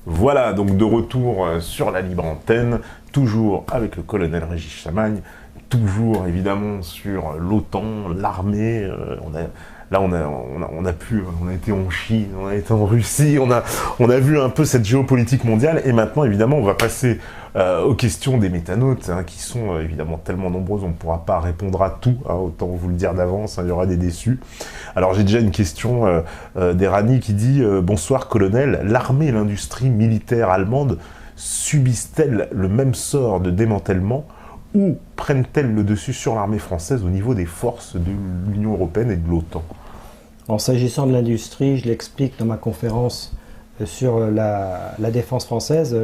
Voilà, donc de retour sur la libre antenne, toujours avec le colonel Régis Chamagne, toujours évidemment sur l'OTAN, l'armée. On a été en Chine, on a été en Russie, on a vu un peu cette géopolitique mondiale, et maintenant évidemment on va passer aux questions des métanautes, qui sont évidemment tellement nombreuses, on ne pourra pas répondre à tout, autant vous le dire d'avance, il y aura des déçus. Alors j'ai déjà une question d'Erani qui dit « Bonsoir colonel, l'armée et l'industrie militaire allemande subissent-elles le même sort de démantèlement ou prennent-elles le dessus sur l'armée française au niveau des forces de l'Union européenne et de l'OTAN ?» En s'agissant de l'industrie, je l'explique dans ma conférence sur la défense française,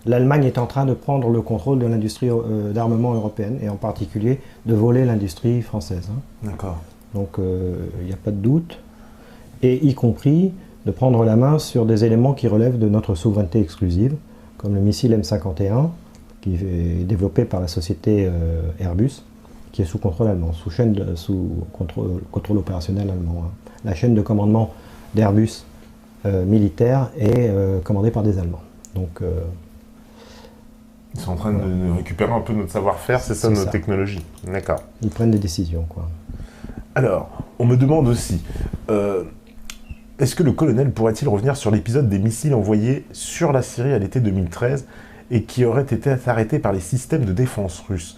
l'Allemagne est en train de prendre le contrôle de l'industrie d'armement européenne, et en particulier de voler l'industrie française. D'accord. Donc il n'y a pas de doute, et y compris de prendre la main sur des éléments qui relèvent de notre souveraineté exclusive, comme le missile M51, qui est développé par la société Airbus, qui est sous contrôle allemand, sous contrôle opérationnel allemand. La chaîne de commandement d'Airbus militaire est commandée par des Allemands. Donc, ils sont en train de récupérer un peu notre savoir-faire, c'est ça, nos technologies. D'accord. Ils prennent des décisions, quoi. Alors, on me demande aussi, est-ce que le colonel pourrait-il revenir sur l'épisode des missiles envoyés sur la Syrie à l'été 2013 et qui auraient été arrêtés par les systèmes de défense russes?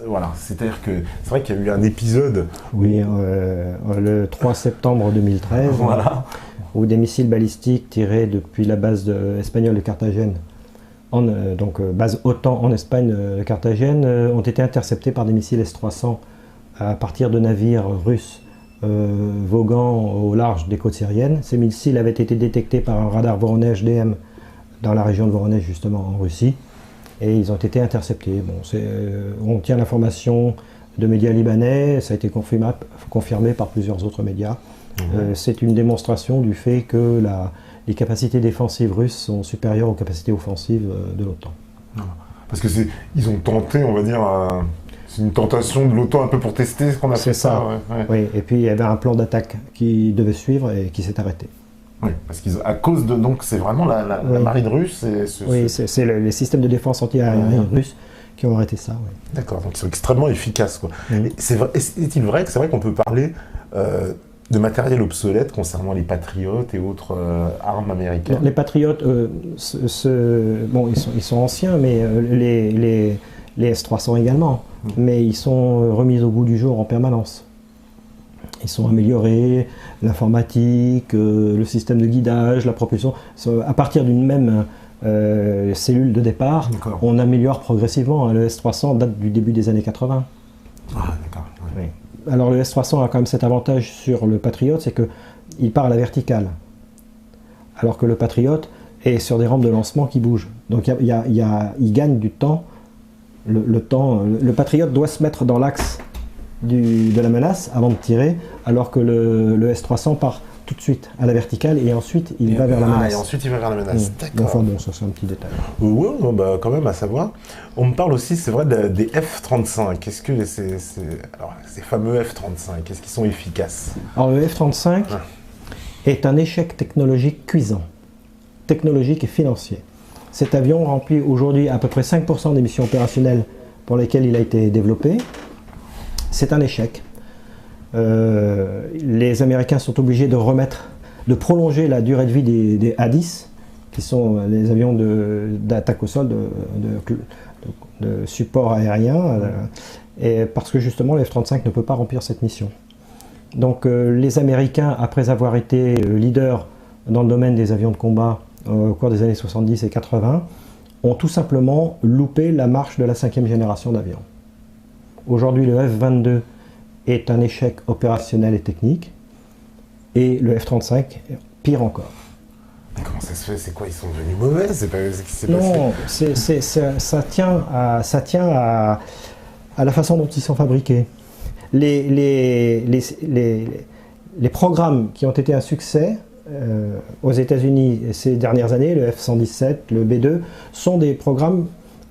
Voilà, c'est-à-dire que c'est vrai qu'il y a eu un épisode... Oui, le 3 septembre 2013, voilà, où des missiles balistiques tirés depuis la base espagnole de Carthagène, donc base OTAN en Espagne de Carthagène, ont été interceptés par des missiles S-300 à partir de navires russes voguant au large des côtes syriennes. Ces missiles avaient été détectés par un radar Voronezh DM dans la région de Voronezh, justement en Russie, et ils ont été interceptés. Bon, on tient l'information de médias libanais, ça a été confirmé par plusieurs autres médias. C'est une démonstration du fait que les capacités défensives russes sont supérieures aux capacités offensives de l'OTAN. Parce que ils ont tenté, on va dire, c'est une tentation de l'OTAN un peu pour tester ce qu'on a fait. C'est ça. Ouais. Oui, et puis il y avait un plan d'attaque qui devait suivre et qui s'est arrêté. Oui, parce qu'à cause de... Donc c'est vraiment la marine russe oui, c'est les systèmes de défense anti-aériens russes qui ont arrêté ça. Oui. D'accord, donc ils sont extrêmement efficaces, quoi. Est-il vrai que c'est vrai qu'on peut parler de matériel obsolète concernant les Patriotes et autres armes américaines? Les Patriotes, bon, ils sont anciens, mais les S-300 également, mais ils sont remis au goût du jour en permanence. Ils sont améliorés, l'informatique, le système de guidage, la propulsion. À partir d'une même cellule de départ, on améliore progressivement. Le S-300 date du début des années 80. Ah, d'accord. Ouais. Oui. Alors le S-300 a quand même cet avantage sur le Patriot, c'est qu'il part à la verticale. Alors que le Patriot est sur des rampes de lancement qui bougent. Donc il gagne du temps. Le Patriot doit se mettre dans l'axe de la menace avant de tirer, alors que le S-300 part tout de suite à la verticale et ensuite il va vers la menace. Et ensuite il va vers la menace, d'accord. Enfin bon, ça c'est un petit détail. Oui, bah, quand même à savoir. On me parle aussi, c'est vrai, des F-35. Qu'est-ce que alors, ces fameux F-35, est-ce qu'ils sont efficaces? Alors le F-35 est un échec technologique cuisant, technologique et financier. Cet avion remplit aujourd'hui à peu près 5% des missions opérationnelles pour lesquelles il a été développé. C'est un échec. Les Américains sont obligés de prolonger la durée de vie des A-10, qui sont les avions d'attaque au sol, de support aérien, et parce que justement le F-35 ne peut pas remplir cette mission. Donc les Américains, après avoir été leaders dans le domaine des avions de combat au cours des années 70 et 80, ont tout simplement loupé la marche de la 5e génération d'avions. Aujourd'hui, le F-22 est un échec opérationnel et technique, et le F-35, pire encore. Mais comment ça se fait? C'est quoi? Ils sont devenus mauvais? C'est pas ce qui s'est passé? Non, ça tient à la façon dont ils sont fabriqués. Les programmes qui ont été un succès aux États-Unis ces dernières années, le F-117, le B-2, sont des programmes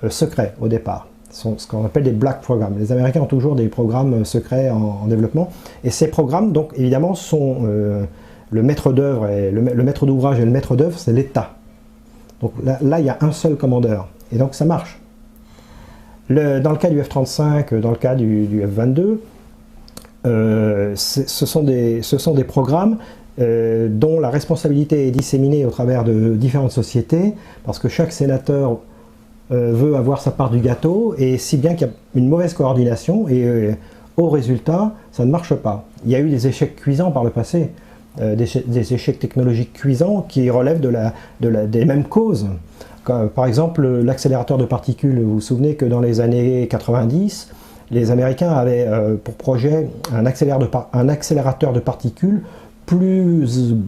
secrets au départ. Sont ce qu'on appelle des black programs. Les Américains ont toujours des programmes secrets en développement. Et ces programmes, donc, évidemment, sont le maître d'œuvre, le maître d'ouvrage et le maître d'œuvre, c'est l'État. Donc là, il y a un seul commandeur. Et donc ça marche. Dans le cas du F-35, dans le cas du F-22, ce sont des programmes dont la responsabilité est disséminée au travers de différentes sociétés, parce que chaque sénateur veut avoir sa part du gâteau, et si bien qu'il y a une mauvaise coordination, et au résultat, ça ne marche pas. Il y a eu des échecs cuisants par le passé, des échecs technologiques cuisants qui relèvent des mêmes causes. Par exemple, l'accélérateur de particules, vous vous souvenez que dans les années 90, les Américains avaient pour projet un accélérateur de particules plus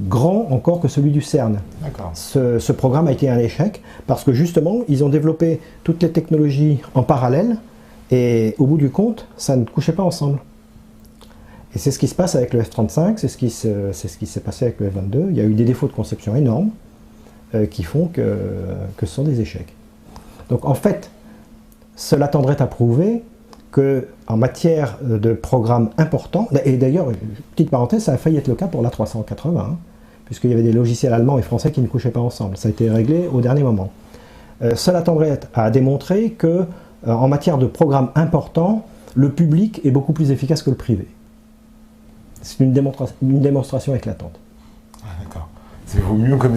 grand encore que celui du CERN. Ce programme a été un échec parce que justement, ils ont développé toutes les technologies en parallèle et au bout du compte, ça ne couchait pas ensemble. Et c'est ce qui se passe avec le F-35, c'est ce qui s'est passé avec le F-22. Il y a eu des défauts de conception énormes qui font que ce sont des échecs. Donc en fait, cela tendrait à prouver qu'en matière de programmes importants, et d'ailleurs, petite parenthèse, ça a failli être le cas pour l'A380, hein, puisqu'il y avait des logiciels allemands et français qui ne couchaient pas ensemble. Ça a été réglé au dernier moment. Cela tendrait à démontrer que en matière de programmes importants, le public est beaucoup plus efficace que le privé. C'est une démonstration éclatante. Ah, d'accord. C'est vaut mieux comme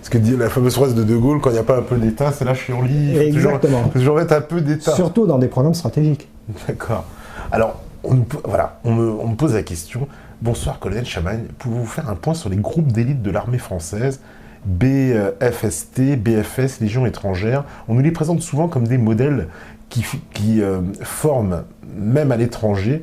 ce que dit la fameuse phrase de De Gaulle, quand il n'y a pas un peu d'État, c'est la chienlit. Exactement. Il faut toujours mettre un peu d'État. Surtout dans des programmes stratégiques. D'accord. Alors, on me pose la question. Bonsoir, colonel Chamagne. Pouvez-vous faire un point sur les groupes d'élite de l'armée française, BFST, BFS, Légion étrangère? On nous les présente souvent comme des modèles qui forment même à l'étranger.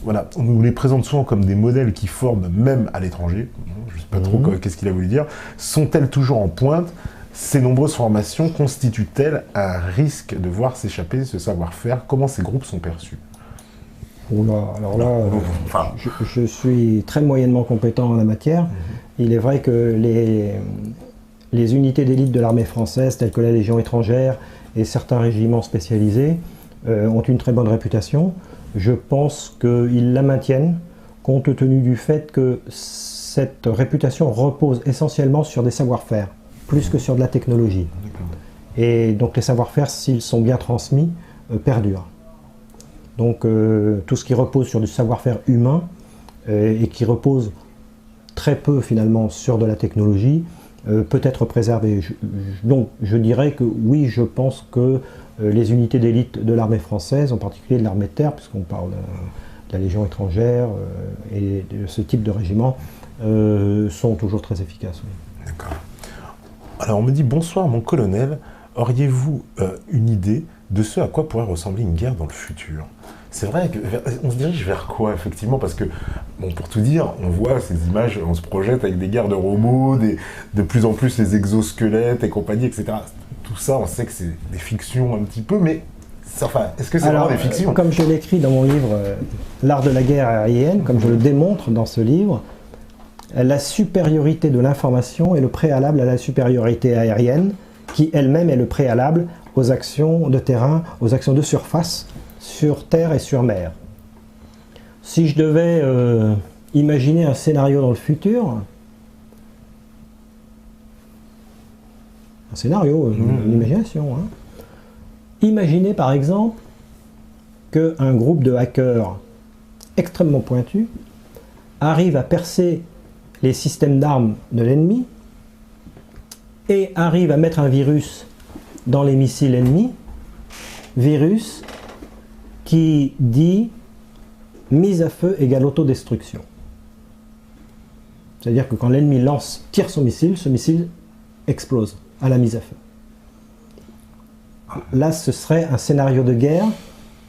Voilà, on nous les présente souvent comme des modèles qui forment même à l'étranger. Je ne sais pas trop qu'est-ce qu'il a voulu dire. Sont-elles toujours en pointe? Ces nombreuses formations constituent-elles un risque de voir s'échapper ce savoir-faire? Comment ces groupes sont perçus? Oula, alors là, je suis très moyennement compétent en la matière. Il est vrai que les unités d'élite de l'armée française, telles que la Légion étrangère et certains régiments spécialisés, ont une très bonne réputation. Je pense qu'ils la maintiennent, compte tenu du fait que cette réputation repose essentiellement sur des savoir-faire, plus que sur de la technologie. Et donc les savoir-faire, s'ils sont bien transmis, perdurent. Donc tout ce qui repose sur du savoir-faire humain et qui repose très peu finalement sur de la technologie peut être préservé. Donc je dirais que oui, je pense que les unités d'élite de l'armée française, en particulier de l'armée de terre, puisqu'on parle de la Légion étrangère et de ce type de régiment, sont toujours très efficaces. Oui. D'accord. Alors on me dit, bonsoir mon colonel, auriez-vous une idée de ce à quoi pourrait ressembler une guerre dans le futur? C'est vrai qu'on se dirige vers quoi, effectivement? Parce que, bon, pour tout dire, on voit ces images, on se projette avec des guerres de robots, de plus en plus les exosquelettes et compagnie, etc. Tout ça, on sait que c'est des fictions un petit peu, mais enfin, est-ce que c'est vraiment des fictions? Comme je l'écris dans mon livre L'art de la guerre aérienne, comme je le démontre dans ce livre, la supériorité de l'information est le préalable à la supériorité aérienne, qui elle-même est le préalable aux actions de terrain, aux actions de surface, sur terre et sur mer. Si je devais imaginer un scénario dans le futur, un scénario, une imagination, hein. Imaginez par exemple qu'un groupe de hackers extrêmement pointus arrive à percer les systèmes d'armes de l'ennemi et arrive à mettre un virus dans les missiles ennemis, virus qui dit mise à feu égale autodestruction. C'est-à-dire que quand l'ennemi tire son missile, ce missile explose à la mise à feu. Là, ce serait un scénario de guerre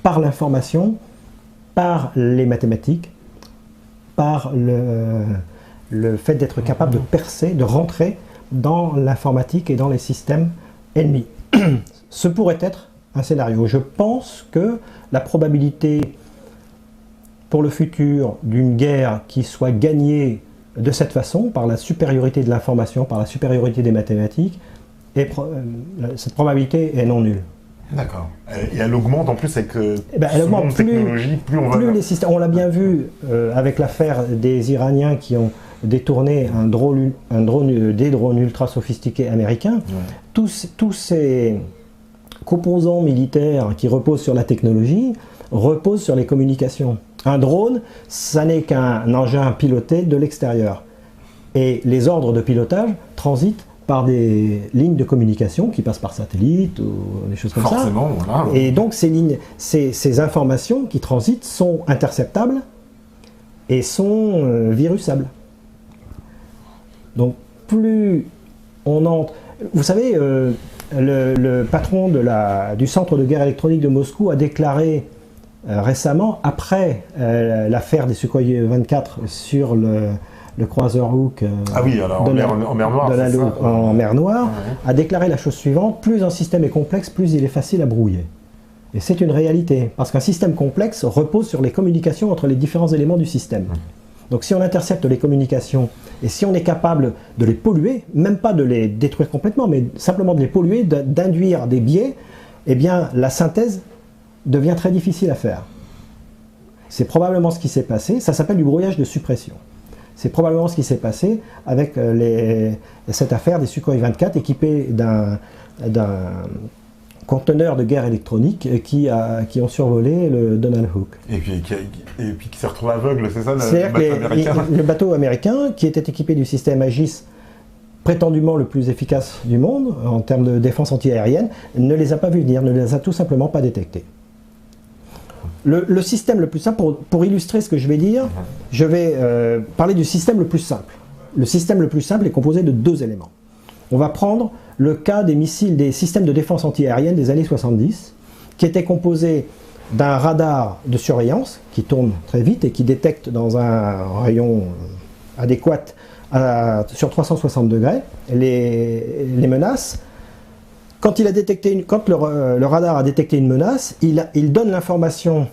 par l'information, par les mathématiques, par le fait d'être capable de percer, de rentrer dans l'informatique et dans les systèmes ennemis. Ce pourrait être un scénario. Je pense que la probabilité pour le futur d'une guerre qui soit gagnée de cette façon, par la supériorité de l'information, par la supériorité des mathématiques, cette probabilité est non nulle. D'accord. Et elle augmente en plus avec elle augmente technologie, plus on va... Les systèmes, on l'a bien vu avec l'affaire des Iraniens qui ont détourner des drones ultra sophistiqués américains. Tous ces composants militaires qui reposent sur la technologie reposent sur les communications. Un drone, ça n'est qu'un engin piloté de l'extérieur. Et les ordres de pilotage transitent par des lignes de communication qui passent par satellite ou des choses comme ça. Voilà. Et donc ces informations qui transitent sont interceptables et sont virussables. Donc plus on entre... Vous savez, le patron du centre de guerre électronique de Moscou a déclaré récemment, après l'affaire des Sukhoi 24 sur le croiseur Hook en mer Noire, en mer Noire, a déclaré la chose suivante: plus un système est complexe, plus il est facile à brouiller. Et c'est une réalité, parce qu'un système complexe repose sur les communications entre les différents éléments du système. Donc si on intercepte les communications, et si on est capable de les polluer, même pas de les détruire complètement, mais simplement de les polluer, d'induire des biais, eh bien la synthèse devient très difficile à faire. C'est probablement ce qui s'est passé, ça s'appelle du brouillage de suppression. C'est probablement ce qui s'est passé avec cette affaire des Sukhoi 24 équipés d'un conteneur de guerre électronique qui ont survolé le Donald Hook. Et puis qui s'est retrouvé aveugle, c'est ça, le bateau américain? Le bateau américain, qui était équipé du système Aegis, prétendument le plus efficace du monde en termes de défense antiaérienne, ne les a pas vus venir, ne les a tout simplement pas détectés. Le système le plus simple, pour illustrer ce que je vais dire, je vais parler du système le plus simple. Le système le plus simple est composé de deux éléments. On va prendre le cas des missiles, des systèmes de défense antiaérienne des années 70, qui étaient composés d'un radar de surveillance qui tourne très vite et qui détecte dans un rayon adéquat sur 360 degrés les menaces. Quand le radar a détecté une menace, il donne l'information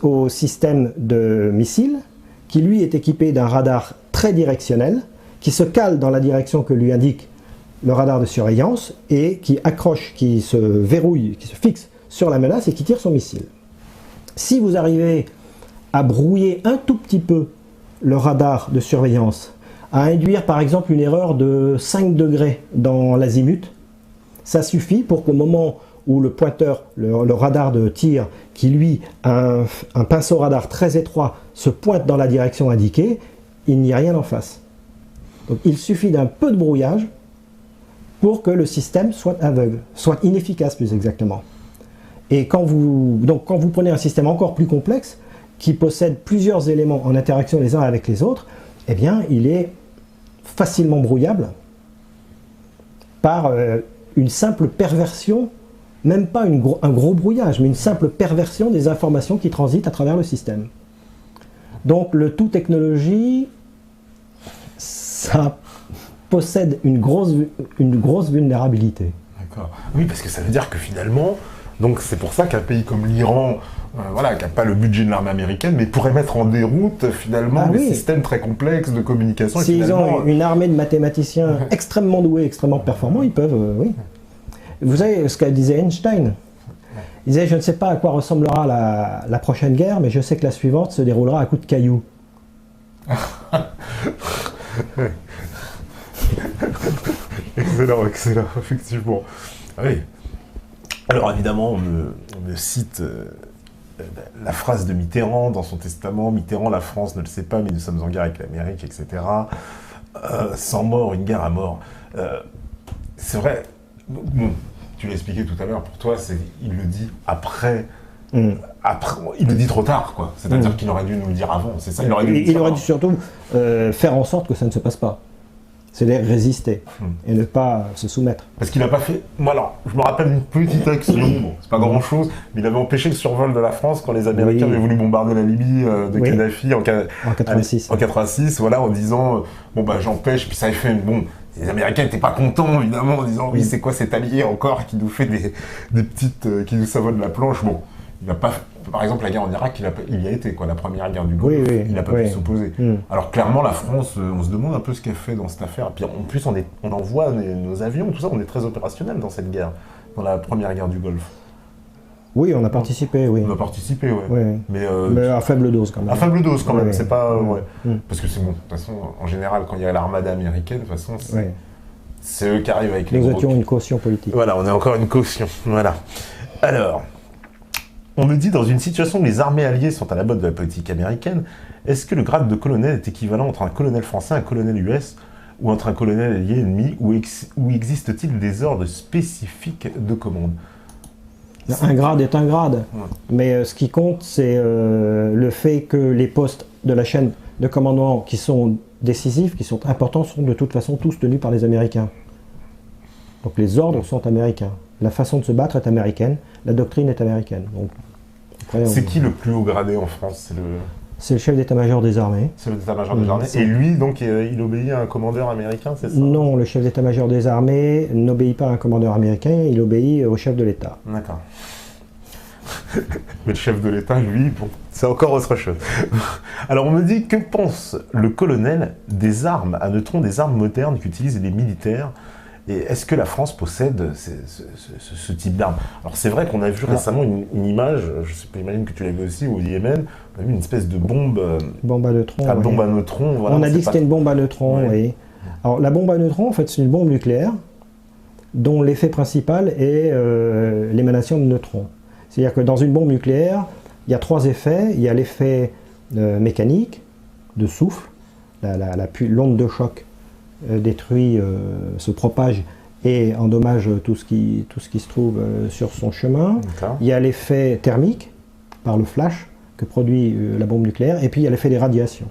au système de missile, qui lui est équipé d'un radar très directionnel, qui se cale dans la direction que lui indique le radar de surveillance et qui accroche, qui se verrouille, qui se fixe sur la menace et qui tire son missile. Si vous arrivez à brouiller un tout petit peu le radar de surveillance, à induire par exemple une erreur de 5 degrés dans l'azimut, ça suffit pour qu'au moment où le pointeur, le radar de tir, qui lui a un pinceau radar très étroit, se pointe dans la direction indiquée, il n'y a rien en face. Donc il suffit d'un peu de brouillage pour que le système soit aveugle, soit inefficace plus exactement. Et quand vous prenez un système encore plus complexe, qui possède plusieurs éléments en interaction les uns avec les autres, eh bien il est facilement brouillable par une simple perversion, même pas un gros brouillage, mais une simple perversion des informations qui transitent à travers le système. Donc le tout technologie, ça possède une grosse vulnérabilité. D'accord. Oui, parce que ça veut dire que finalement, donc c'est pour ça qu'un pays comme l'Iran, qui n'a pas le budget de l'armée américaine, mais pourrait mettre en déroute finalement des systèmes très complexes de communication. S'ils ont une armée de mathématiciens extrêmement doués, extrêmement performants, ils peuvent, oui. Vous savez ce qu'a disait Einstein? Il disait: je ne sais pas à quoi ressemblera la prochaine guerre, mais je sais que la suivante se déroulera à coups de cailloux. Excellent, effectivement. Oui. Alors évidemment, on me cite la phrase de Mitterrand dans son testament: Mitterrand, la France ne le sait pas, mais nous sommes en guerre avec l'Amérique, etc. Sans mort, une guerre à mort. C'est vrai, bon, tu l'as expliqué tout à l'heure, pour toi, il le dit après, il le dit trop tard, quoi. C'est-à-dire qu'il aurait dû nous le dire avant, c'est ça. Il aurait dû surtout faire en sorte que ça ne se passe pas. C'est-à-dire résister et ne pas se soumettre. Parce qu'il n'a pas fait... Moi, alors, je me rappelle une petite action, bon, c'est pas grand-chose, mais il avait empêché le survol de la France quand les Américains avaient voulu bombarder la Libye de Kadhafi en 86. En 86, voilà, en disant, j'empêche, puis ça avait fait, les Américains n'étaient pas contents, évidemment, en disant, oui, c'est quoi cet allié encore qui nous fait des petites... qui nous savonne la planche. Bon, il n'a pas... Par exemple, la guerre en Irak, il y a été, quoi, la première guerre du Golfe, il n'a pas pu s'opposer. Alors clairement, la France, on se demande un peu ce qu'elle fait dans cette affaire. Puis en plus, on envoie nos avions, tout ça, on est très opérationnel dans cette guerre, dans la première guerre du Golfe. Oui, on a participé, oui. On a participé, ouais. Oui. Mais à faible dose quand même. À faible dose quand même, Oui. c'est pas... Oui. ouais. Parce que c'est bon, de toute façon, en général, quand il y a l'armada américaine, de toute façon, Oui. c'est eux qui arrivent avec les Nous gros étions une caution politique. Voilà, on a encore une caution. Voilà. Alors, on me dit, dans une situation où les armées alliées sont à la botte de la politique américaine, est-ce que le grade de colonel est équivalent entre un colonel français et un colonel US, ou entre un colonel allié et ennemi, ou existe-t-il des ordres spécifiques de commande? Un grade est un grade, Ouais. mais ce qui compte, c'est le fait que les postes de la chaîne de commandement qui sont décisifs, qui sont importants, sont de toute façon tous tenus par les Américains. Donc les ordres sont américains. La façon de se battre est américaine, la doctrine est américaine. Donc, après, C'est qui le plus haut gradé en France? C'est le chef d'état-major des armées. C'est l'état-major des armées. Et lui, donc, il obéit à un commandeur américain, c'est ça? Non, le chef d'état-major des armées n'obéit pas à un commandeur américain, il obéit au chef de l'État. D'accord. Mais le chef de l'État, lui, bon, c'est encore autre chose. Alors on me dit, que pense le colonel des armes à neutrons, des armes modernes qu'utilisent les militaires? Et est-ce que la France possède ce type d'armes? Alors c'est vrai qu'on a vu récemment une image, je sais pas, j'imagine que tu l'as vu aussi, au Yémen, on a vu une espèce de bombe, Bombe à neutrons. à oui. bombe à neutrons. Voilà, On a dit que pas- c'était une bombe à neutrons, Ouais. oui. Alors la bombe à neutrons, en fait, c'est une bombe nucléaire dont l'effet principal est l'émanation de neutrons. C'est-à-dire que dans une bombe nucléaire, il y a trois effets. Il y a l'effet mécanique, de souffle, l'onde de choc détruit, se propage et endommage tout ce qui se trouve sur son chemin. D'accord. Il y a l'effet thermique, par le flash, que produit la bombe nucléaire, et puis il y a l'effet des radiations.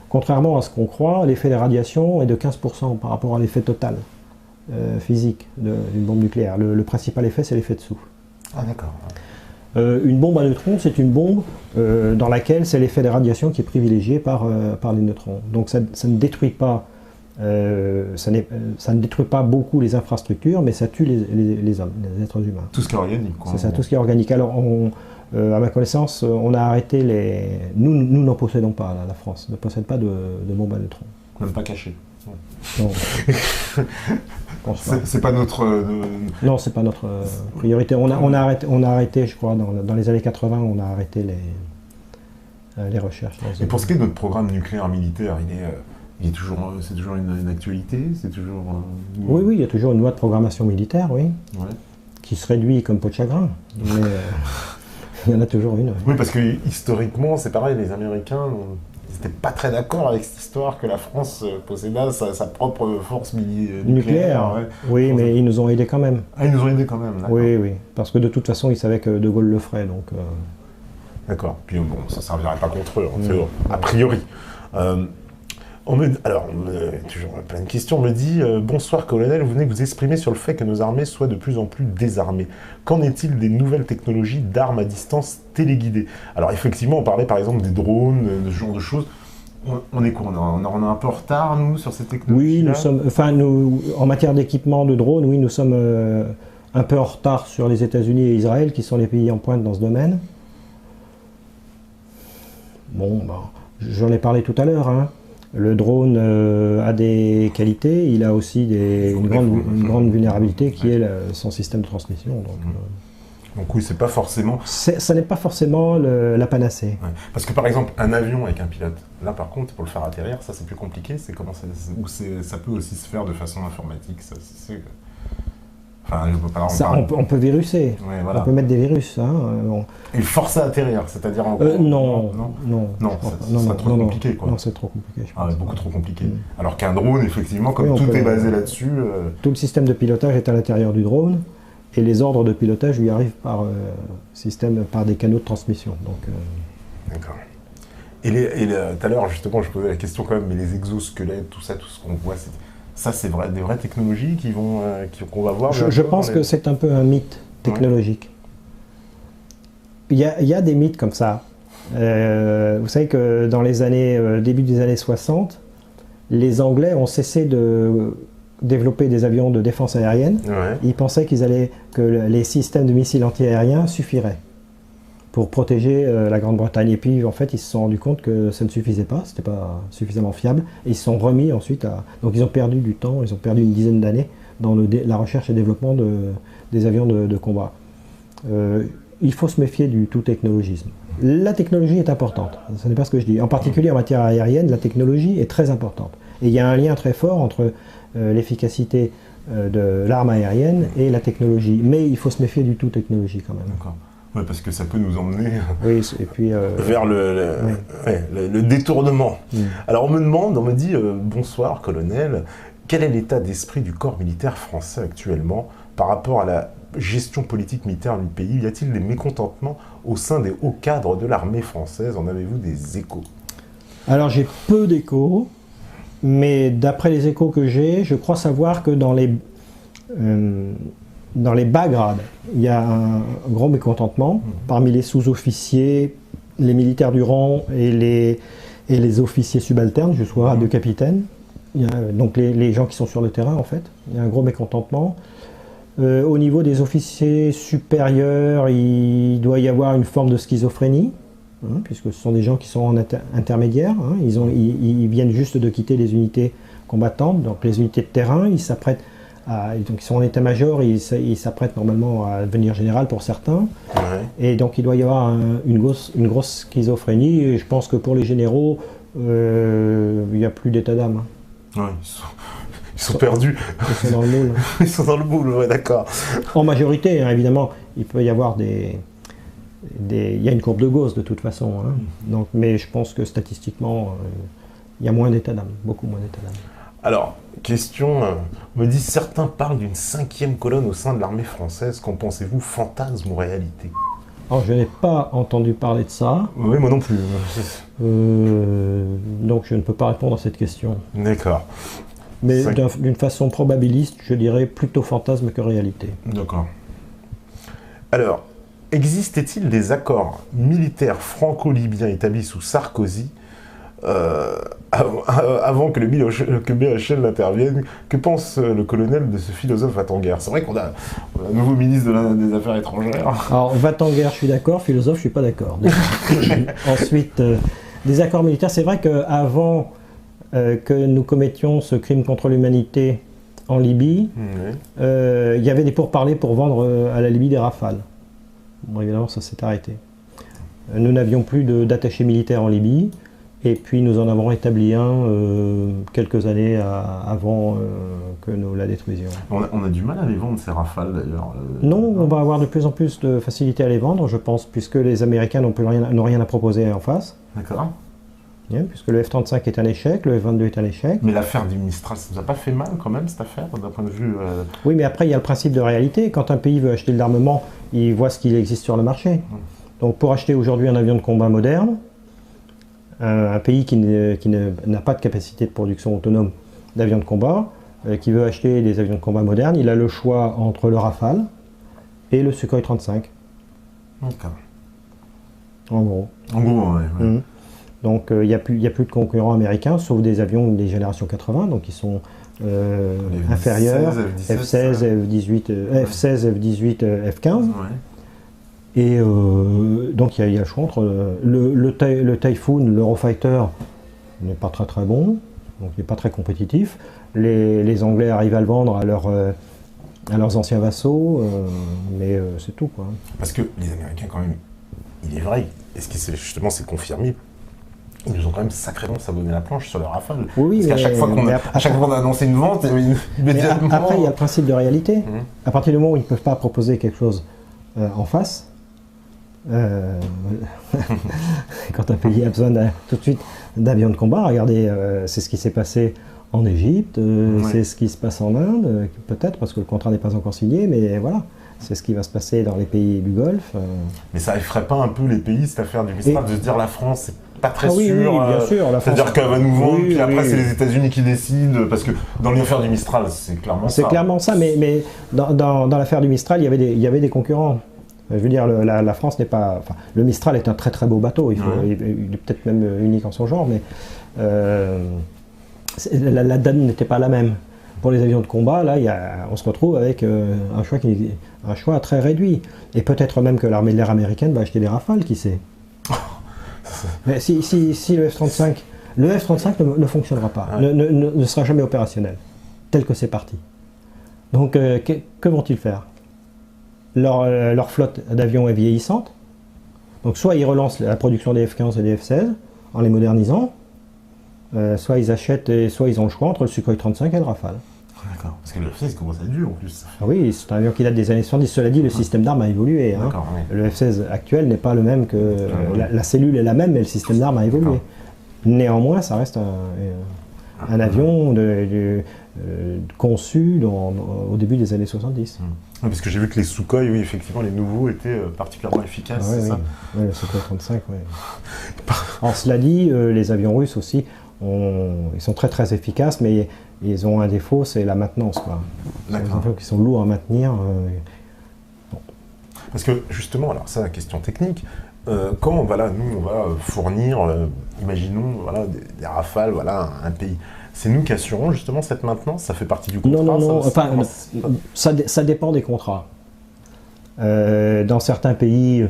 Contrairement à ce qu'on croit, l'effet des radiations est de 15% par rapport à l'effet total physique d'une bombe nucléaire. Le principal effet, c'est l'effet de souffle. Ah d'accord. Une bombe à neutrons, c'est une bombe dans laquelle c'est l'effet des radiations qui est privilégié par les neutrons. Donc ça ne détruit pas, ça ne détruit pas beaucoup les infrastructures, mais ça tue les hommes, les êtres humains. Tout ce qui est organique, quoi. C'est ça, tout ce qui est organique. Alors, à ma connaissance, on a arrêté les... Nous n'en possédons pas, la France ne possède pas de bombes à neutrons. Même pas caché. Non. Je pense pas. C'est pas notre... Non, c'est pas notre priorité. On a arrêté, je crois, dans les années 80, on a arrêté les recherches. Et pour ce qui est de notre programme nucléaire militaire, il est toujours, c'est toujours une actualité, c'est toujours... Oui, il y a toujours une loi de programmation militaire, oui, Ouais. qui se réduit comme peau de chagrin, mais il y en a toujours une. Oui, parce que historiquement, c'est pareil, les Américains n'étaient pas très d'accord avec cette histoire que la France possédait sa propre force nucléaire. Ouais. Oui, mais ils nous ont aidés quand même. Ah, ils nous ont aidés quand même, d'accord. Oui, parce que de toute façon, ils savaient que De Gaulle le ferait, donc... D'accord. Puis bon, ça ne servirait pas contre eux, a priori. Toujours plein de questions, on me dit bonsoir colonel, vous venez vous exprimer sur le fait que nos armées soient de plus en plus désarmées. Qu'en est-il des nouvelles technologies d'armes à distance téléguidées? Alors effectivement, on parlait par exemple des drones, de ce genre de choses. On est quoi? On est un peu en retard, nous, sur ces technologies? Oui, nous, en matière d'équipement de drones, oui, nous sommes un peu en retard sur les États-Unis et Israël, qui sont les pays en pointe dans ce domaine. Bon, j'en ai parlé tout à l'heure, hein. Le drone a des qualités, il a aussi une grande vulnérabilité qui est son système de transmission. Donc oui, c'est pas forcément... Ça n'est pas forcément la panacée. Ouais. Parce que par exemple, un avion avec un pilote, là par contre, pour le faire atterrir, ça c'est plus compliqué, ça peut aussi se faire de façon informatique, ça c'est... Enfin, on peut viruser, ouais, voilà. On peut mettre des virus. Hein, Et forcer à atterrir, c'est-à-dire en gros... Non, c'est trop compliqué, quoi. Non, c'est trop compliqué, je pense. Ah, beaucoup trop compliqué. Alors qu'un drone, effectivement, comme tout est basé là-dessus... Tout le système de pilotage est à l'intérieur du drone, et les ordres de pilotage lui arrivent par des canaux de transmission. D'accord. Et tout à l'heure, justement, je posais la question quand même, mais les exosquelettes, tout ce qu'on voit, ça, c'est des vraies technologies qu'on va voir. Je pense que c'est un peu un mythe technologique. Ouais. Il y a des mythes comme ça. Vous savez que dans les début des années 60, les Anglais ont cessé de développer des avions de défense aérienne. Ouais. Ils pensaient que les systèmes de missiles antiaériens suffiraient pour protéger la Grande-Bretagne. Et puis, en fait, ils se sont rendus compte que ça ne suffisait pas, c'était pas suffisamment fiable, et ils se sont remis ensuite à... Donc, ils ont perdu du temps, ils ont perdu une dizaine d'années dans la recherche et développement des avions de combat. il faut se méfier du tout technologisme. La technologie est importante, ce n'est pas ce que je dis. En particulier en matière aérienne, la technologie est très importante. Et il y a un lien très fort entre l'efficacité de l'arme aérienne et la technologie. Mais il faut se méfier du tout technologie quand même. D'accord. Ouais, parce que ça peut nous emmener et puis, vers le détournement. Alors on me dit, bonsoir colonel, quel est l'état d'esprit du corps militaire français actuellement par rapport à la gestion politique militaire du pays? Y a-t-il des mécontentements au sein des hauts cadres de l'armée française? En avez-vous des échos? Alors j'ai peu d'échos, mais d'après les échos que j'ai, je crois savoir que dans les bas grades, il y a un gros mécontentement parmi les sous-officiers, les militaires du rang et les officiers subalternes, jusqu'au grade de capitaine. Il y a, donc les gens qui sont sur le terrain en fait. Il y a un gros mécontentement. Au niveau des officiers supérieurs, il doit y avoir une forme de schizophrénie, puisque ce sont des gens qui sont en intermédiaire. Ils viennent juste de quitter les unités combattantes, donc les unités de terrain. Ils s'apprêtent donc ils sont en état-major, ils s'apprêtent normalement à devenir général pour certains. Ouais. Et donc il doit y avoir une grosse schizophrénie. Et je pense que pour les généraux, il n'y a plus d'état d'âme. Ouais, ils sont perdus. Ils sont dans le moule. Ils sont dans le moule, ouais, d'accord. En majorité, évidemment, il peut y avoir il y a une courbe de Gauss de toute façon. Donc, mais je pense que statistiquement, il y a moins d'état d'âme, beaucoup moins d'état d'âme. Alors, question, on me dit, certains parlent d'une 5e colonne au sein de l'armée française. Qu'en pensez-vous, fantasme ou réalité? Alors, je n'ai pas entendu parler de ça. Oui, moi non plus. Donc, je ne peux pas répondre à cette question. D'accord. Mais d'une façon probabiliste, je dirais plutôt fantasme que réalité. D'accord. Alors, existait-il des accords militaires franco-libyens établis sous Sarkozy avant que BHL n'intervienne? Que pense le colonel de ce philosophe va-t-en-guerre? C'est vrai qu'on a un nouveau ministre des Affaires étrangères. Alors, va-t-en-guerre, je suis d'accord, philosophe, je suis pas d'accord. Ensuite, des accords militaires, c'est vrai qu'avant que nous commettions ce crime contre l'humanité en Libye, il y avait des pourparlers pour vendre à la Libye des Rafales. Bon, évidemment, ça s'est arrêté. Nous n'avions plus d'attachés militaires en Libye. Et puis nous en avons établi un quelques années avant que nous la détruisions. On a du mal à les vendre, ces Rafales d'ailleurs. Non, on va avoir de plus en plus de facilité à les vendre, je pense, puisque les Américains n'ont rien à proposer en face. D'accord. Puisque le F-35 est un échec, le F-22 est un échec. Mais l'affaire du Mistral, ça ne nous a pas fait mal quand même, cette affaire, d'un point de vue... Oui, mais après, il y a le principe de réalité. Quand un pays veut acheter de l'armement, il voit ce qu'il existe sur le marché. Donc pour acheter aujourd'hui un avion de combat moderne, un pays qui n'a pas de capacité de production autonome d'avions de combat, qui veut acheter des avions de combat modernes, il a le choix entre le Rafale et le Sukhoi 35. D'accord. En gros. En gros, ouais. Donc il n'y a plus de concurrents américains, sauf des avions des générations 80, donc ils sont inférieurs, F-16, F-18, F-18, F-15. Ouais. Et donc il y a le choix entre le Typhoon, l'Eurofighter n'est pas très très bon, donc il n'est pas très compétitif. Les Anglais arrivent à le vendre à leurs anciens vassaux, mais c'est tout quoi. Parce que les Américains quand même, il est vrai, est-ce que justement c'est confirmé, ils nous ont quand même sacrément sabonné la planche sur le Rafale. Oui, parce qu'à chaque fois qu'on a annoncé une vente, immédiatement... Après il y a le principe de réalité. À partir du moment où ils ne peuvent pas proposer quelque chose en face, quand un pays a besoin tout de suite d'avions de combat, regardez, c'est ce qui s'est passé en Égypte, c'est ce qui se passe en Inde, peut-être parce que le contrat n'est pas encore signé, mais voilà, c'est ce qui va se passer dans les pays du Golfe. Mais ça effraie pas un peu les pays, cette affaire du Mistral, de se dire la France, c'est pas très sûr. Oui, bien sûr. C'est-à-dire qu'elle va nous vendre, puis après c'est les États-Unis qui décident, parce que dans l'affaire du Mistral, c'est clairement ça. C'est clairement ça, mais dans l'affaire du Mistral, il y avait des concurrents. Je veux dire, la France n'est pas... Enfin, le Mistral est un très très beau bateau, il est peut-être même unique en son genre, mais la donne n'était pas la même. Pour les avions de combat, là, on se retrouve avec un choix très réduit. Et peut-être même que l'armée de l'air américaine va acheter des Rafales, qui sait. Mais si le F-35... Le F-35 ne fonctionnera pas, ne sera jamais opérationnel, tel que c'est parti. Donc, que vont-ils faire ? leur flotte d'avions est vieillissante. Donc soit ils relancent la production des F-15 et des F-16 en les modernisant, soit ils achètent, et soit ils ont le choix entre le Sukhoi 35 et le Rafale. D'accord. Parce que le F-16 commence à être vieux en plus. Ah oui, c'est un avion qui date des années 70. Cela dit, le système d'armes a évolué. Hein. Oui. Le F-16 actuel n'est pas le même que... La cellule est la même, mais le système d'armes a évolué. Néanmoins, ça reste un avion conçu au début des années 70. Oui, parce que j'ai vu que les Sukhoi, oui, effectivement, les nouveaux étaient particulièrement efficaces, Ah, c'est ça? Oui, le Sukhoi 35, oui. Alors, cela dit, les avions russes aussi, ils sont très très efficaces, mais ils ont un défaut, c'est la maintenance. C'est des avions qui sont lourds à maintenir. Bon. Parce que justement, alors ça, la question technique, comment voilà, nous, on va fournir, imaginons, voilà, des Rafales voilà, à un pays. C'est nous qui assurons justement cette maintenance? Ça fait partie du contrat? Non. Ça dépend des contrats. Dans certains pays,